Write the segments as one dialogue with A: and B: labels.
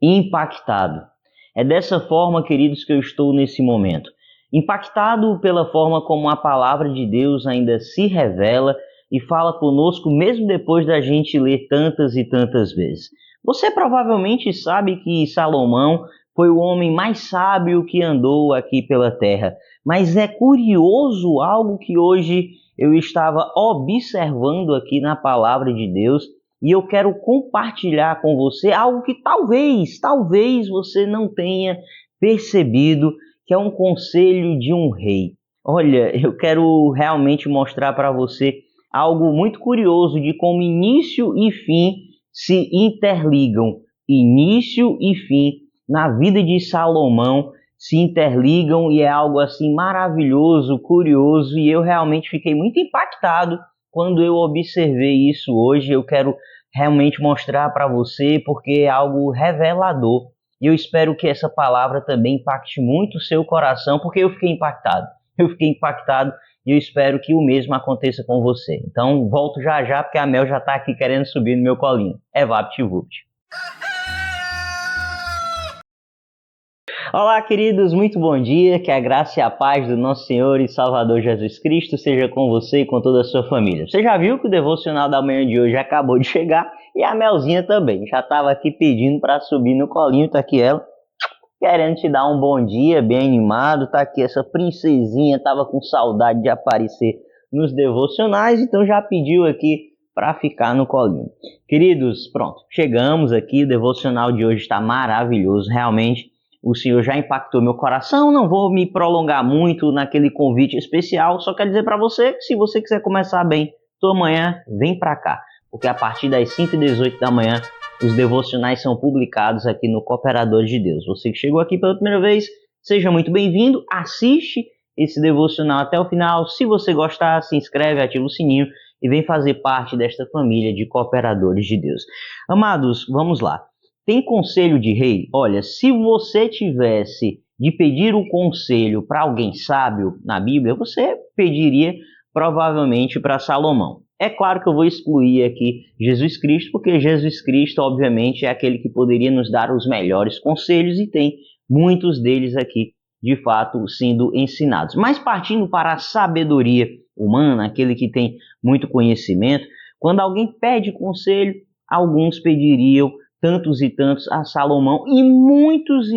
A: impactado. É dessa forma, queridos, que eu estou nesse momento. Impactado pela forma como a palavra de Deus ainda se revela e fala conosco mesmo depois da gente ler tantas e tantas vezes. Você provavelmente sabe que Salomão foi o homem mais sábio que andou aqui pela terra, mas é curioso algo que hoje eu estava observando aqui na palavra de Deus e eu quero compartilhar com você algo que talvez você não tenha percebido, que é um conselho de um rei. Olha, eu quero realmente mostrar para você algo muito curioso de como início e fim se interligam. Início e fim na vida de Salomão se interligam e é algo assim maravilhoso, curioso, e eu realmente fiquei muito impactado quando eu observei isso hoje. Eu quero realmente mostrar para você porque é algo revelador. E eu espero que essa palavra também impacte muito o seu coração, porque eu fiquei impactado. E eu espero que o mesmo aconteça com você. Então, volto já já, porque a Mel já está aqui querendo subir no meu colinho. É VaptVupt. Olá, queridos, muito bom dia. Que a graça e a paz do nosso Senhor e Salvador Jesus Cristo seja com você e com toda a sua família. Você já viu que o devocional da manhã de hoje acabou de chegar e a Melzinha também. Já estava aqui pedindo para subir no colinho, tá aqui ela, querendo te dar um bom dia, bem animado. Tá aqui essa princesinha, estava com saudade de aparecer nos devocionais, então já pediu aqui para ficar no colinho. Queridos, pronto, chegamos aqui, o devocional de hoje está maravilhoso, realmente. O Senhor já impactou meu coração, não vou me prolongar muito naquele convite especial, só quero dizer para você que se você quiser começar bem sua manhã, vem para cá, porque a partir das 5h18 da manhã, os devocionais são publicados aqui no Cooperadores de Deus. Você que chegou aqui pela primeira vez, seja muito bem-vindo, assiste esse devocional até o final. Se você gostar, se inscreve, ativa o sininho e vem fazer parte desta família de Cooperadores de Deus. Amados, vamos lá. Tem conselho de rei? Olha, se você tivesse de pedir um conselho para alguém sábio na Bíblia, você pediria provavelmente para Salomão. É claro que eu vou excluir aqui Jesus Cristo, porque Jesus Cristo, obviamente, é aquele que poderia nos dar os melhores conselhos e tem muitos deles aqui, de fato, sendo ensinados. Mas partindo para a sabedoria humana, aquele que tem muito conhecimento, quando alguém pede conselho, alguns pediriam tantos e tantos a Salomão, e muitos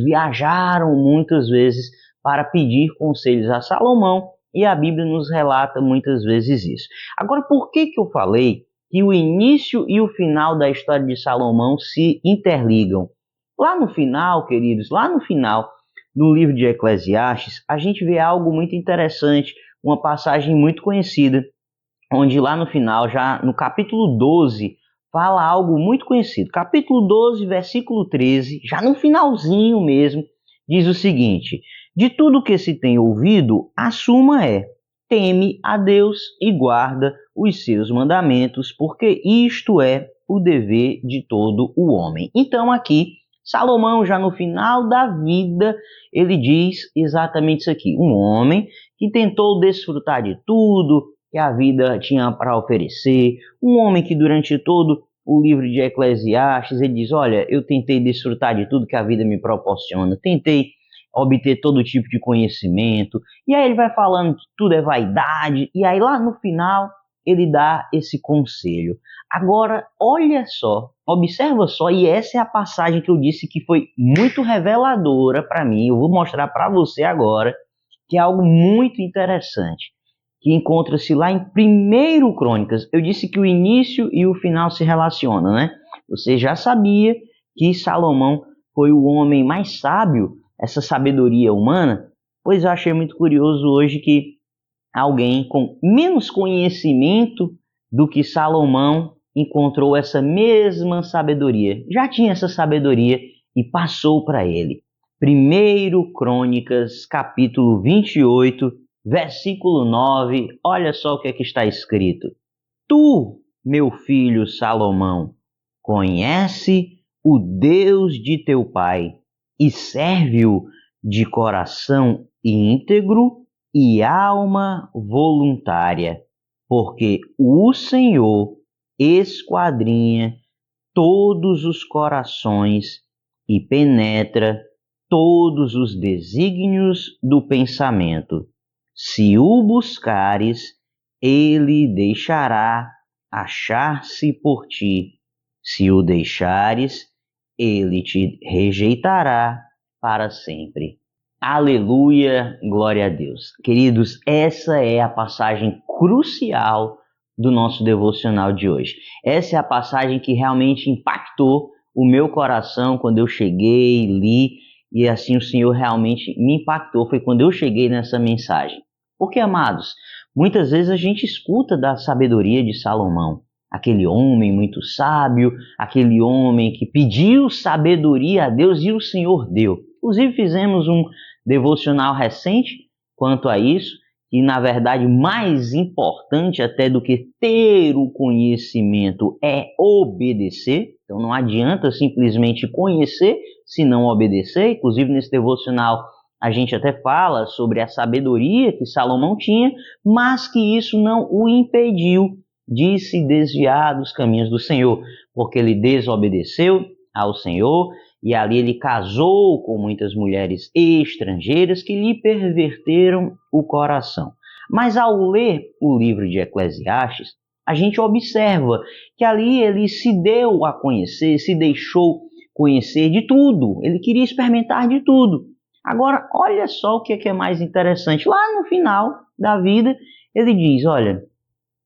A: viajaram muitas vezes para pedir conselhos a Salomão, e a Bíblia nos relata muitas vezes isso. Agora, por que eu falei que o início e o final da história de Salomão se interligam? Lá no final, queridos, lá no final do livro de Eclesiastes, a gente vê algo muito interessante, uma passagem muito conhecida, onde lá no final, já no capítulo 12, fala algo muito conhecido. Capítulo 12, versículo 13, já no finalzinho mesmo, diz o seguinte: de tudo que se tem ouvido, a suma é: teme a Deus e guarda os seus mandamentos, porque isto é o dever de todo o homem. Então aqui, Salomão, já no final da vida, ele diz exatamente isso aqui: um homem que tentou desfrutar de tudo que a vida tinha para oferecer, um homem que durante todo o livro de Eclesiastes, ele diz: olha, eu tentei desfrutar de tudo que a vida me proporciona, tentei obter todo tipo de conhecimento, e aí ele vai falando que tudo é vaidade, e aí lá no final ele dá esse conselho. Agora, olha só, observa só, e essa é a passagem que eu disse que foi muito reveladora para mim, eu vou mostrar para você agora, que é algo muito interessante, que encontra-se lá em 1 Crônicas. Eu disse que o início e o final se relacionam, né? Você já sabia que Salomão foi o homem mais sábio, essa sabedoria humana? Pois eu achei muito curioso hoje que alguém com menos conhecimento do que Salomão encontrou essa mesma sabedoria. Já tinha essa sabedoria e passou para ele. 1 Crônicas, capítulo 28, versículo 9, olha só o que é que está escrito. Tu, meu filho Salomão, conhece o Deus de teu pai e serve-o de coração íntegro e alma voluntária, porque o Senhor esquadrinha todos os corações e penetra todos os desígnios do pensamento. Se o buscares, ele deixará achar-se por ti. Se o deixares, ele te rejeitará para sempre. Aleluia, glória a Deus. Queridos, essa é a passagem crucial do nosso devocional de hoje. Essa é a passagem que realmente impactou o meu coração quando eu cheguei, li, e assim o Senhor realmente me impactou. Foi quando eu cheguei nessa mensagem. Porque, amados, muitas vezes a gente escuta da sabedoria de Salomão, aquele homem muito sábio, aquele homem que pediu sabedoria a Deus e o Senhor deu. Inclusive fizemos um devocional recente quanto a isso, e na verdade mais importante até do que ter o conhecimento é obedecer. Então não adianta simplesmente conhecer se não obedecer. Inclusive nesse devocional a gente até fala sobre a sabedoria que Salomão tinha, mas que isso não o impediu de se desviar dos caminhos do Senhor, porque ele desobedeceu ao Senhor e ali ele casou com muitas mulheres estrangeiras que lhe perverteram o coração. Mas ao ler o livro de Eclesiastes, a gente observa que ali ele se deu a conhecer, se deixou conhecer de tudo, ele queria experimentar de tudo. Agora, olha só o que é mais interessante. Lá no final da vida, ele diz, olha,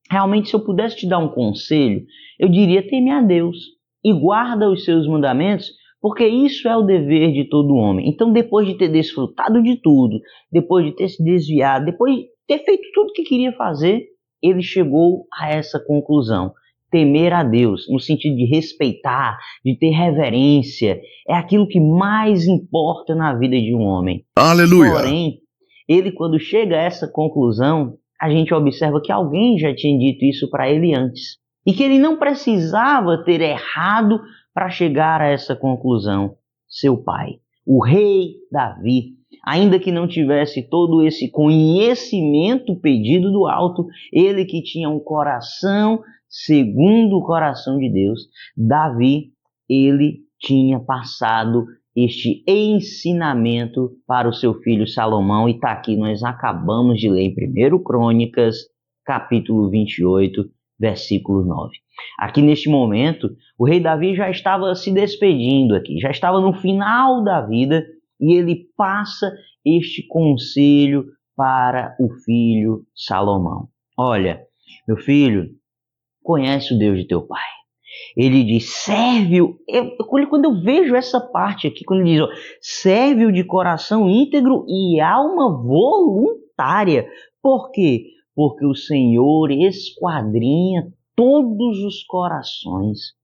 A: realmente se eu pudesse te dar um conselho, eu diria teme a Deus e guarda os seus mandamentos, porque isso é o dever de todo homem. Então, depois de ter desfrutado de tudo, depois de ter se desviado, depois de ter feito tudo o que queria fazer, ele chegou a essa conclusão. Temer a Deus, no sentido de respeitar, de ter reverência, é aquilo que mais importa na vida de um homem.
B: Aleluia!
A: Porém, ele quando chega a essa conclusão, a gente observa que alguém já tinha dito isso para ele antes. E que ele não precisava ter errado para chegar a essa conclusão. Seu pai, o rei Davi, ainda que não tivesse todo esse conhecimento pedido do alto, ele que tinha um coração segundo o coração de Deus, Davi, ele tinha passado este ensinamento para o seu filho Salomão, e está aqui, nós acabamos de ler em 1 Crônicas, capítulo 28, versículo 9. Aqui neste momento, o rei Davi já estava se despedindo aqui, já estava no final da vida, e ele passa este conselho para o filho Salomão. Olha, meu filho, conhece o Deus de teu pai. Ele diz, serve-o. Quando eu vejo essa parte aqui, quando ele diz, serve-o de coração íntegro e alma voluntária. Por quê? Porque o Senhor esquadrinha todos os corações.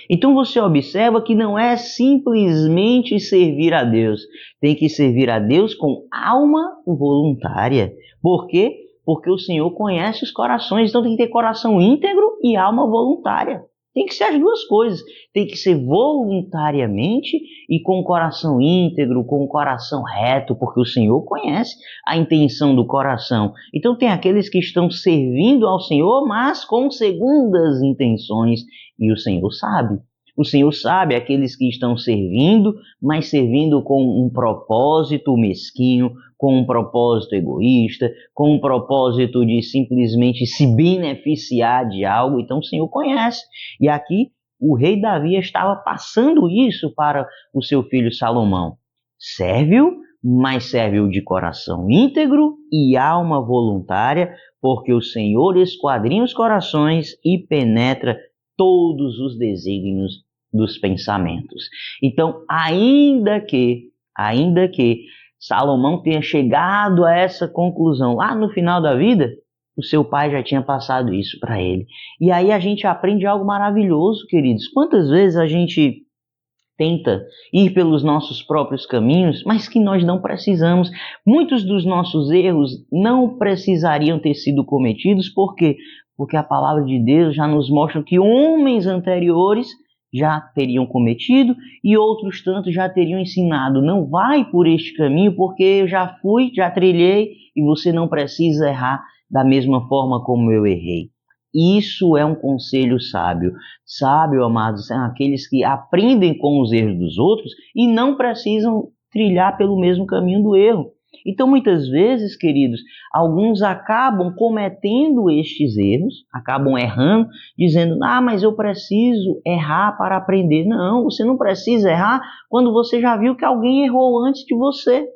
A: Então você observa que não é simplesmente servir a Deus. Tem que servir a Deus com alma voluntária. Por quê? Porque o Senhor conhece os corações. Então tem que ter coração íntegro e alma voluntária. Tem que ser as duas coisas. Tem que ser voluntariamente e com o coração íntegro, com o coração reto, porque o Senhor conhece a intenção do coração. Então tem aqueles que estão servindo ao Senhor, mas com segundas intenções, e o Senhor sabe. O Senhor sabe aqueles que estão servindo, mas servindo com um propósito mesquinho, com um propósito egoísta, com um propósito de simplesmente se beneficiar de algo. Então o Senhor conhece. E aqui o rei Davi estava passando isso para o seu filho Salomão. Serve-o, mas serve-o de coração íntegro e alma voluntária, porque o Senhor esquadrinha os corações e penetra todos os desígnios dos pensamentos. Então, ainda que Salomão tenha chegado a essa conclusão lá no final da vida, o seu pai já tinha passado isso para ele. E aí a gente aprende algo maravilhoso, queridos. Quantas vezes a gente tenta ir pelos nossos próprios caminhos, mas que nós não precisamos. Muitos dos nossos erros não precisariam ter sido cometidos, por quê? Porque a palavra de Deus já nos mostra que homens anteriores já teriam cometido e outros tantos já teriam ensinado. Não vai por este caminho porque eu já fui, já trilhei e você não precisa errar da mesma forma como eu errei. Isso é um conselho sábio. Sábio, amados, são aqueles que aprendem com os erros dos outros e não precisam trilhar pelo mesmo caminho do erro. Então, muitas vezes, queridos, alguns acabam cometendo estes erros, acabam errando, dizendo, mas eu preciso errar para aprender. Não, você não precisa errar quando você já viu que alguém errou antes de você.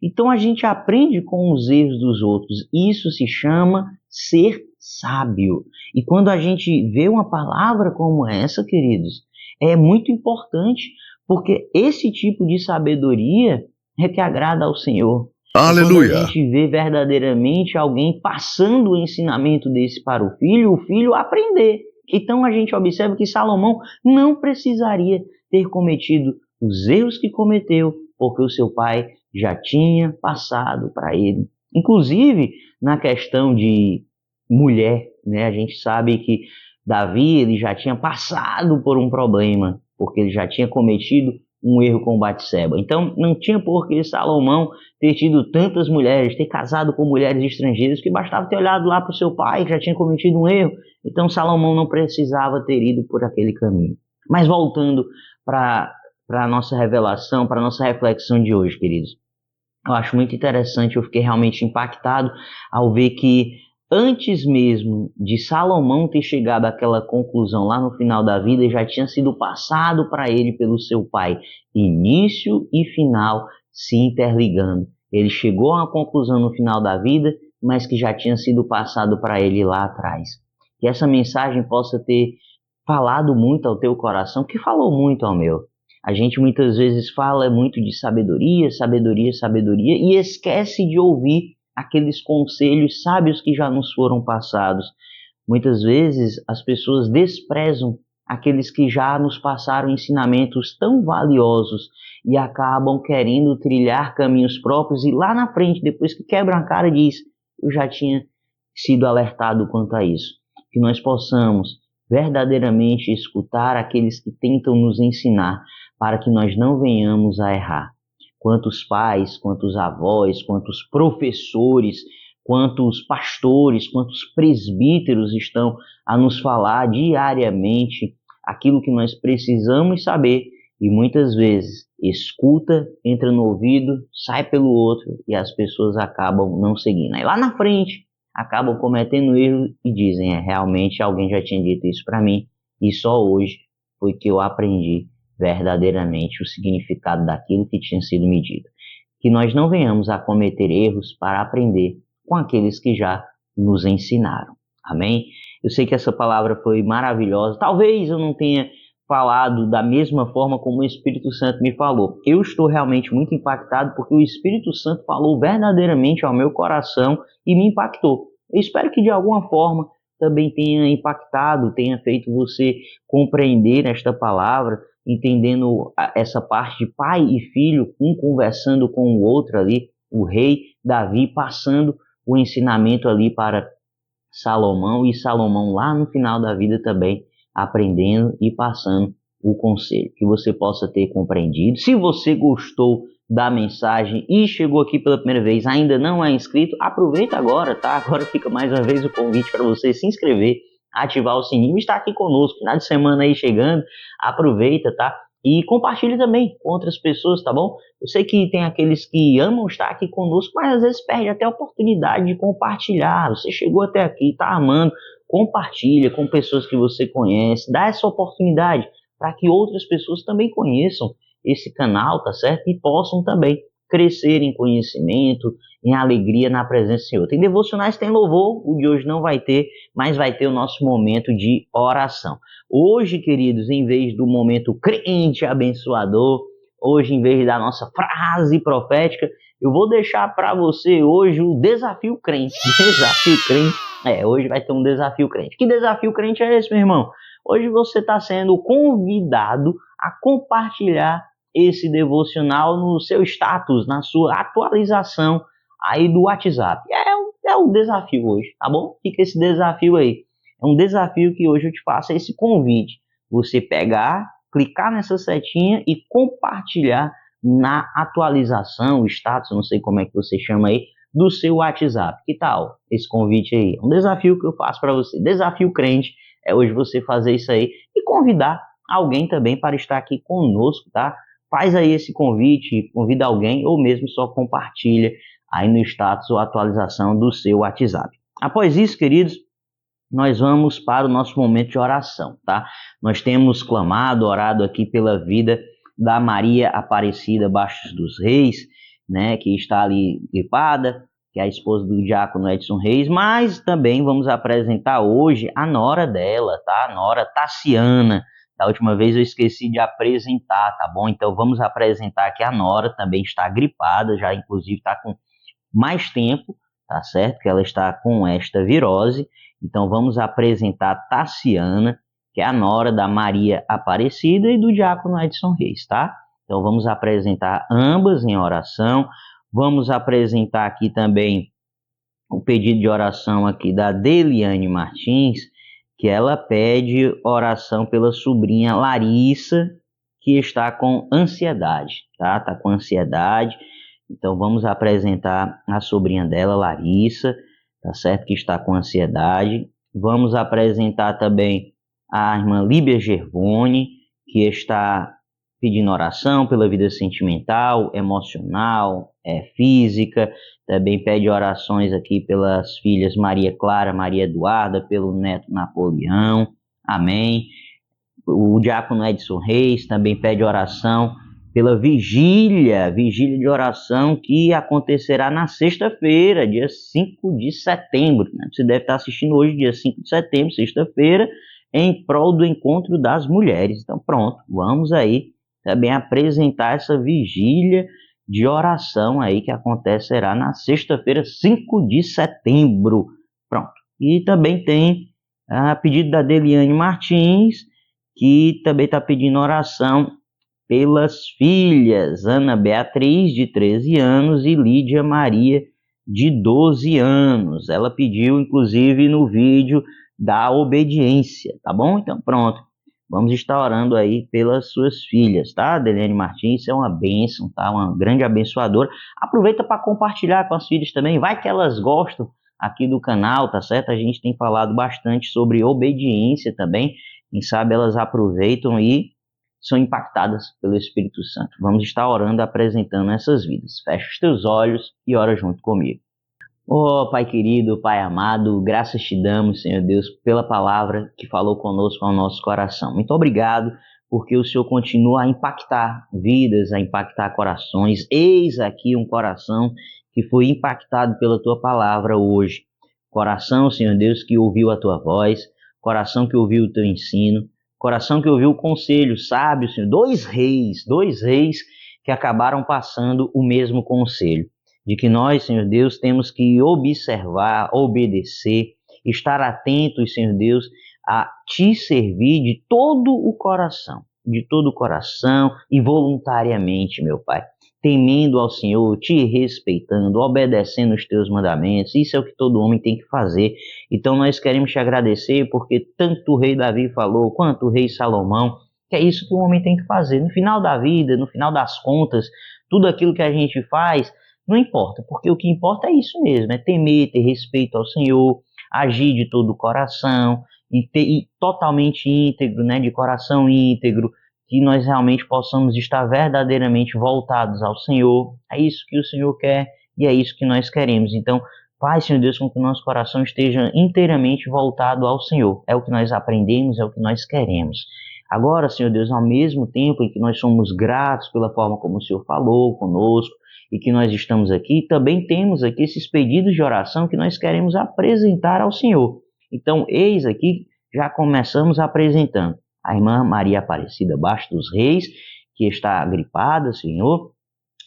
A: Então, a gente aprende com os erros dos outros. Isso se chama ser sábio. E quando a gente vê uma palavra como essa, queridos, é muito importante, porque esse tipo de sabedoria é que agrada ao Senhor.
B: Aleluia!
A: Quando a gente vê verdadeiramente alguém passando o ensinamento desse para o filho aprender. Então a gente observa que Salomão não precisaria ter cometido os erros que cometeu, porque o seu pai já tinha passado para ele. Inclusive, na questão de mulher, né, a gente sabe que Davi ele já tinha passado por um problema, porque ele já tinha cometido um erro com Batseba. Então, não tinha por que Salomão ter tido tantas mulheres, ter casado com mulheres estrangeiras, que bastava ter olhado lá para o seu pai, que já tinha cometido um erro. Então, Salomão não precisava ter ido por aquele caminho. Mas voltando para a nossa revelação, para a nossa reflexão de hoje, queridos. Eu acho muito interessante, eu fiquei realmente impactado ao ver que antes mesmo de Salomão ter chegado àquela conclusão lá no final da vida, já tinha sido passado para ele pelo seu pai, início e final se interligando. Ele chegou a uma conclusão no final da vida, mas que já tinha sido passado para ele lá atrás. Que essa mensagem possa ter falado muito ao teu coração, que falou muito ao meu. A gente muitas vezes fala muito de sabedoria, sabedoria, sabedoria e esquece de ouvir aqueles conselhos sábios que já nos foram passados. Muitas vezes as pessoas desprezam aqueles que já nos passaram ensinamentos tão valiosos e acabam querendo trilhar caminhos próprios e lá na frente, depois que quebram a cara, diz, eu já tinha sido alertado quanto a isso. Que nós possamos verdadeiramente escutar aqueles que tentam nos ensinar para que nós não venhamos a errar. Quantos pais, quantos avós, quantos professores, quantos pastores, quantos presbíteros estão a nos falar diariamente aquilo que nós precisamos saber e muitas vezes escuta, entra no ouvido, sai pelo outro e as pessoas acabam não seguindo. Aí lá na frente acabam cometendo erro e dizem, realmente alguém já tinha dito isso para mim e só hoje foi que eu aprendi verdadeiramente o significado daquilo que tinha sido medido. Que nós não venhamos a cometer erros para aprender com aqueles que já nos ensinaram. Amém? Eu sei que essa palavra foi maravilhosa. Talvez eu não tenha falado da mesma forma como o Espírito Santo me falou. Eu estou realmente muito impactado porque o Espírito Santo falou verdadeiramente ao meu coração e me impactou. Eu espero que de alguma forma também tenha impactado, tenha feito você compreender esta palavra, entendendo essa parte de pai e filho, um conversando com o outro ali, o rei Davi passando o ensinamento ali para Salomão e Salomão lá no final da vida também aprendendo e passando o conselho. Que você possa ter compreendido. Se você gostou da mensagem e chegou aqui pela primeira vez, ainda não é inscrito, aproveita agora, tá? Agora fica mais uma vez o convite para você se inscrever, ativar o sininho e estar aqui conosco. Final de semana aí chegando, aproveita, tá? E compartilhe também com outras pessoas, tá bom? Eu sei que tem aqueles que amam estar aqui conosco, mas às vezes perde até a oportunidade de compartilhar. Você chegou até aqui, tá amando, compartilha com pessoas que você conhece, dá essa oportunidade para que outras pessoas também conheçam esse canal, tá certo? E possam também crescer em conhecimento, em alegria na presença do Senhor. Tem devocionais, tem louvor, o de hoje não vai ter, mas vai ter o nosso momento de oração. Hoje, queridos, em vez do momento crente abençoador, hoje, em vez da nossa frase profética, eu vou deixar para você hoje o desafio crente. Desafio crente. Hoje vai ter um desafio crente. Que desafio crente é esse, meu irmão? Hoje você está sendo convidado a compartilhar esse devocional no seu status, na sua atualização aí do WhatsApp. É um desafio hoje, tá bom? Fica esse desafio aí. É um desafio que hoje eu te faço esse convite. Você pegar, clicar nessa setinha e compartilhar na atualização, o status, não sei como é que você chama aí, do seu WhatsApp. Que tal esse convite aí? Um desafio que eu faço para você. Desafio crente é hoje você fazer isso aí e convidar alguém também para estar aqui conosco, tá? Faz aí esse convite, convida alguém ou mesmo só compartilha aí no status ou atualização do seu WhatsApp. Após isso, queridos, nós vamos para o nosso momento de oração, tá? Nós temos clamado, orado aqui pela vida da Maria Aparecida Bastos dos Reis, né, que está ali gripada, que é a esposa do diácono Edson Reis, mas também vamos apresentar hoje a nora dela, tá? A nora Tassiana. Da última vez eu esqueci de apresentar, tá bom? Então vamos apresentar que a nora também está gripada, já inclusive está com mais tempo, tá certo? Que ela está com esta virose. Então vamos apresentar Tassiana, que é a nora da Maria Aparecida e do diácono Edson Reis, tá? Então vamos apresentar ambas em oração. Vamos apresentar aqui também o pedido de oração aqui da Deliane Martins, que ela pede oração pela sobrinha Larissa, que está com ansiedade, tá? Está com ansiedade. Então vamos apresentar a sobrinha dela, Larissa, tá certo? Que está com ansiedade. Vamos apresentar também a irmã Líbia Gervone, que está pedindo oração pela vida sentimental, emocional, física. Também pede orações aqui pelas filhas Maria Clara, Maria Eduarda, pelo neto Napoleão. Amém. O diácono Edson Reis também pede oração pela vigília de oração que acontecerá na sexta-feira, dia 5 de setembro. Né? Você deve estar assistindo hoje, dia 5 de setembro, sexta-feira, em prol do encontro das mulheres. Então pronto, vamos aí também apresentar essa vigília de oração aí que acontecerá na sexta-feira, 5 de setembro. Pronto. E também tem a pedido da Deliane Martins, que também está pedindo oração pelas filhas Ana Beatriz, de 13 anos, e Lídia Maria, de 12 anos. Ela pediu, inclusive, no vídeo da obediência, tá bom? Então, pronto. Vamos estar orando aí pelas suas filhas, tá? Deliane Martins é uma bênção, tá? Uma grande abençoadora. Aproveita para compartilhar com as filhas também. Vai que elas gostam aqui do canal, tá certo? A gente tem falado bastante sobre obediência também. Quem sabe elas aproveitam e são impactadas pelo Espírito Santo. Vamos estar orando, apresentando essas vidas. Fecha os teus olhos e ora junto comigo. Oh, Pai querido, Pai amado, graças te damos, Senhor Deus, pela palavra que falou conosco ao nosso coração. Muito obrigado, porque o Senhor continua a impactar vidas, a impactar corações. Eis aqui um coração que foi impactado pela Tua palavra hoje. Coração, Senhor Deus, que ouviu a Tua voz, coração que ouviu o Teu ensino, coração que ouviu o conselho sábio, Senhor. Dois reis que acabaram passando o mesmo conselho. De que nós, Senhor Deus, temos que observar, obedecer, estar atentos, Senhor Deus, a Te servir de todo o coração e voluntariamente, meu Pai, temendo ao Senhor, Te respeitando, obedecendo os Teus mandamentos. Isso é o que todo homem tem que fazer. Então nós queremos Te agradecer porque tanto o rei Davi falou, quanto o rei Salomão, que é isso que o homem tem que fazer. No final da vida, no final das contas, tudo aquilo que a gente faz, não importa, porque o que importa é isso mesmo, é temer, ter respeito ao Senhor, agir de todo o coração, e totalmente íntegro, né, de coração íntegro, que nós realmente possamos estar verdadeiramente voltados ao Senhor. É isso que o Senhor quer e é isso que nós queremos. Então, faz, Senhor Deus, com que o nosso coração esteja inteiramente voltado ao Senhor. É o que nós aprendemos, é o que nós queremos. Agora, Senhor Deus, ao mesmo tempo em que nós somos gratos pela forma como o Senhor falou conosco, e que nós estamos aqui, também temos aqui esses pedidos de oração que nós queremos apresentar ao Senhor. Então, eis aqui, já começamos apresentando a irmã Maria Aparecida Bastos dos Reis, que está gripada, Senhor,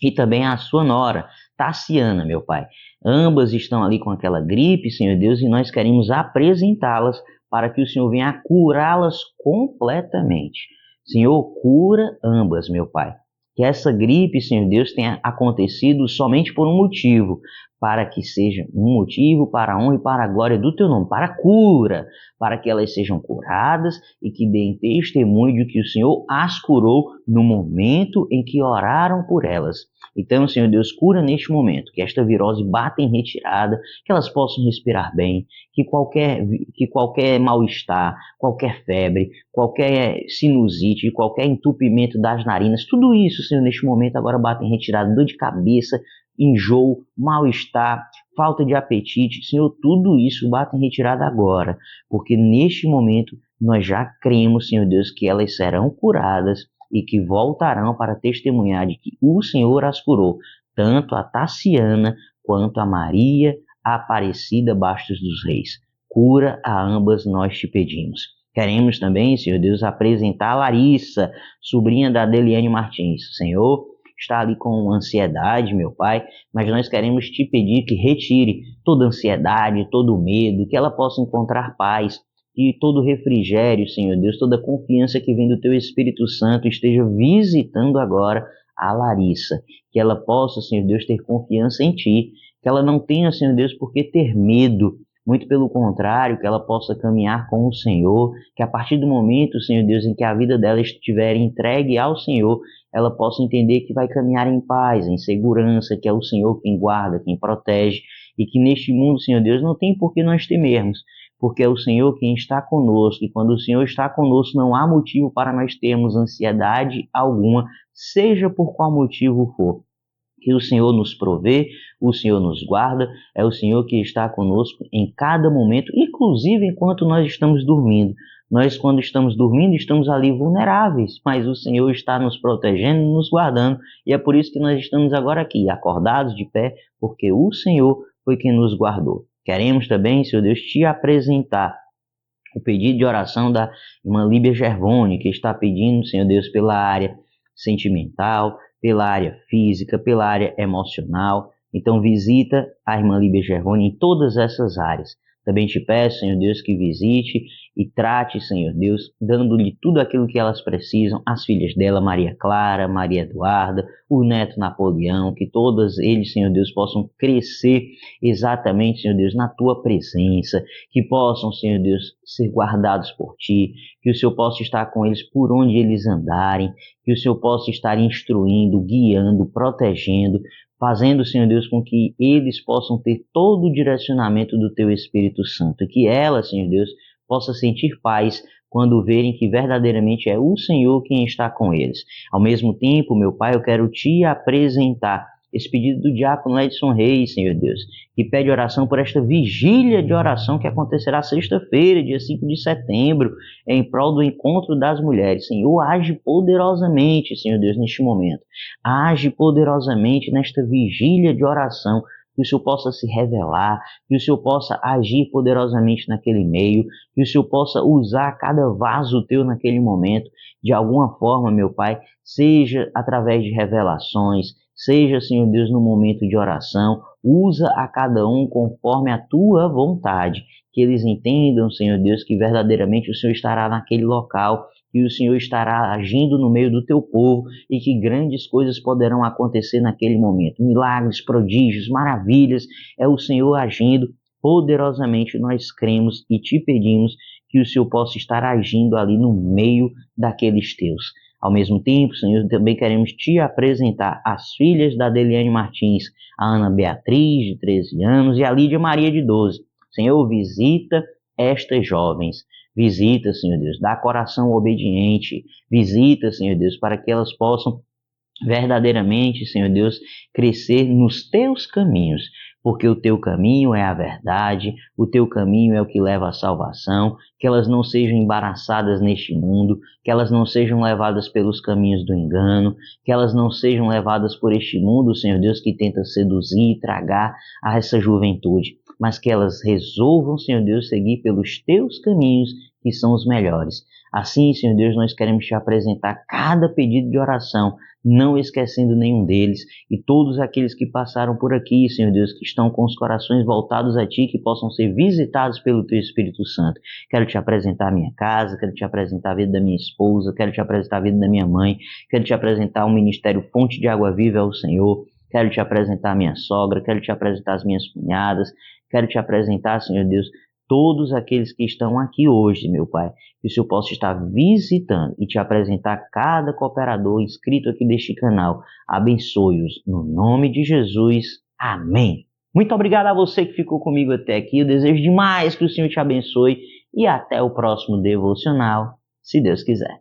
A: e também a sua nora, Tassiana, meu Pai. Ambas estão ali com aquela gripe, Senhor Deus, e nós queremos apresentá-las para que o Senhor venha curá-las completamente. Senhor, cura ambas, meu Pai. Que essa gripe, Senhor Deus, tenha acontecido somente por um motivo, para que seja um motivo para a honra e para a glória do teu nome, para a cura, para que elas sejam curadas e que deem testemunho de que o Senhor as curou no momento em que oraram por elas. Então, Senhor Deus, cura neste momento, que esta virose bata em retirada, que elas possam respirar bem, que qualquer mal-estar, qualquer febre, qualquer sinusite, qualquer entupimento das narinas, tudo isso, Senhor, neste momento agora bata em retirada, dor de cabeça, enjoo, mal-estar, falta de apetite, Senhor, tudo isso bate em retirada agora, porque neste momento nós já cremos, Senhor Deus, que elas serão curadas e que voltarão para testemunhar de que o Senhor as curou, tanto a Tassiana quanto a Maria Aparecida Bastos dos Reis. Cura a ambas nós te pedimos. Queremos também, Senhor Deus, apresentar a Larissa, sobrinha da Adeliane Martins. Senhor, está ali com ansiedade, meu Pai, mas nós queremos te pedir que retire toda ansiedade, todo medo, que ela possa encontrar paz, e todo refrigério, Senhor Deus, toda confiança que vem do Teu Espírito Santo esteja visitando agora a Larissa, que ela possa, Senhor Deus, ter confiança em Ti, que ela não tenha, Senhor Deus, por que ter medo, muito pelo contrário, que ela possa caminhar com o Senhor, que a partir do momento, Senhor Deus, em que a vida dela estiver entregue ao Senhor, ela possa entender que vai caminhar em paz, em segurança, que é o Senhor quem guarda, quem protege, e que neste mundo, Senhor Deus, não tem por que nós temermos, porque é o Senhor quem está conosco, e quando o Senhor está conosco, não há motivo para nós termos ansiedade alguma, seja por qual motivo for. Que o Senhor nos provê, o Senhor nos guarda, é o Senhor que está conosco em cada momento, inclusive enquanto nós estamos dormindo. Nós, quando estamos dormindo, estamos ali vulneráveis, mas o Senhor está nos protegendo e nos guardando, e é por isso que nós estamos agora aqui, acordados de pé, porque o Senhor foi quem nos guardou. Queremos também, Senhor Deus, te apresentar o pedido de oração da irmã Líbia Gervone, que está pedindo, Senhor Deus, pela área sentimental, pela área física, pela área emocional. Então visita a irmã Líbia Gervone em todas essas áreas. Também te peço, Senhor Deus, que visite e trate, Senhor Deus, dando-lhe tudo aquilo que elas precisam, as filhas dela, Maria Clara, Maria Eduarda, o neto Napoleão, que todos eles, Senhor Deus, possam crescer exatamente, Senhor Deus, na tua presença, que possam, Senhor Deus, ser guardados por ti, que o Senhor possa estar com eles por onde eles andarem, que o Senhor possa estar instruindo, guiando, protegendo, fazendo, Senhor Deus, com que eles possam ter todo o direcionamento do Teu Espírito Santo, e que ela, Senhor Deus, possa sentir paz quando verem que verdadeiramente é o Senhor quem está com eles. Ao mesmo tempo, meu Pai, eu quero Te apresentar esse pedido do diácono Edson Reis, Senhor Deus, que pede oração por esta vigília de oração que acontecerá sexta-feira, dia 5 de setembro, em prol do encontro das mulheres. Senhor, age poderosamente, Senhor Deus, neste momento. Age poderosamente nesta vigília de oração, que o Senhor possa se revelar, que o Senhor possa agir poderosamente naquele meio, que o Senhor possa usar cada vaso teu naquele momento, de alguma forma, meu Pai, seja através de revelações, seja, Senhor Deus, no momento de oração, usa a cada um conforme a tua vontade, que eles entendam, Senhor Deus, que verdadeiramente o Senhor estará naquele local, que o Senhor estará agindo no meio do teu povo e que grandes coisas poderão acontecer naquele momento. Milagres, prodígios, maravilhas, é o Senhor agindo poderosamente. Nós cremos e te pedimos que o Senhor possa estar agindo ali no meio daqueles teus. Ao mesmo tempo, Senhor, também queremos te apresentar as filhas da Adeliane Martins, a Ana Beatriz, de 13 anos, e a Lídia Maria, de 12. Senhor, visita estas jovens. Visita, Senhor Deus, dá coração obediente. Visita, Senhor Deus, para que elas possam verdadeiramente, Senhor Deus, crescer nos teus caminhos, porque o teu caminho é a verdade, o teu caminho é o que leva à salvação, que elas não sejam embaraçadas neste mundo, que elas não sejam levadas pelos caminhos do engano, que elas não sejam levadas por este mundo, Senhor Deus, que tenta seduzir e tragar a essa juventude, mas que elas resolvam, Senhor Deus, seguir pelos teus caminhos, que são os melhores. Assim, Senhor Deus, nós queremos te apresentar cada pedido de oração, não esquecendo nenhum deles, e todos aqueles que passaram por aqui, Senhor Deus, que estão com os corações voltados a Ti, que possam ser visitados pelo Teu Espírito Santo. Quero te apresentar a minha casa, quero te apresentar a vida da minha esposa, quero te apresentar a vida da minha mãe, quero te apresentar o Ministério Fonte de Água Viva ao Senhor. quero te apresentar minha sogra, quero te apresentar as minhas cunhadas, quero te apresentar, Senhor Deus, todos aqueles que estão aqui hoje, meu Pai, que o Senhor possa estar visitando e te apresentar cada cooperador inscrito aqui deste canal. Abençoe-os no nome de Jesus. Amém. Muito obrigado a você que ficou comigo até aqui. Eu desejo demais que o Senhor te abençoe e até o próximo devocional, se Deus quiser.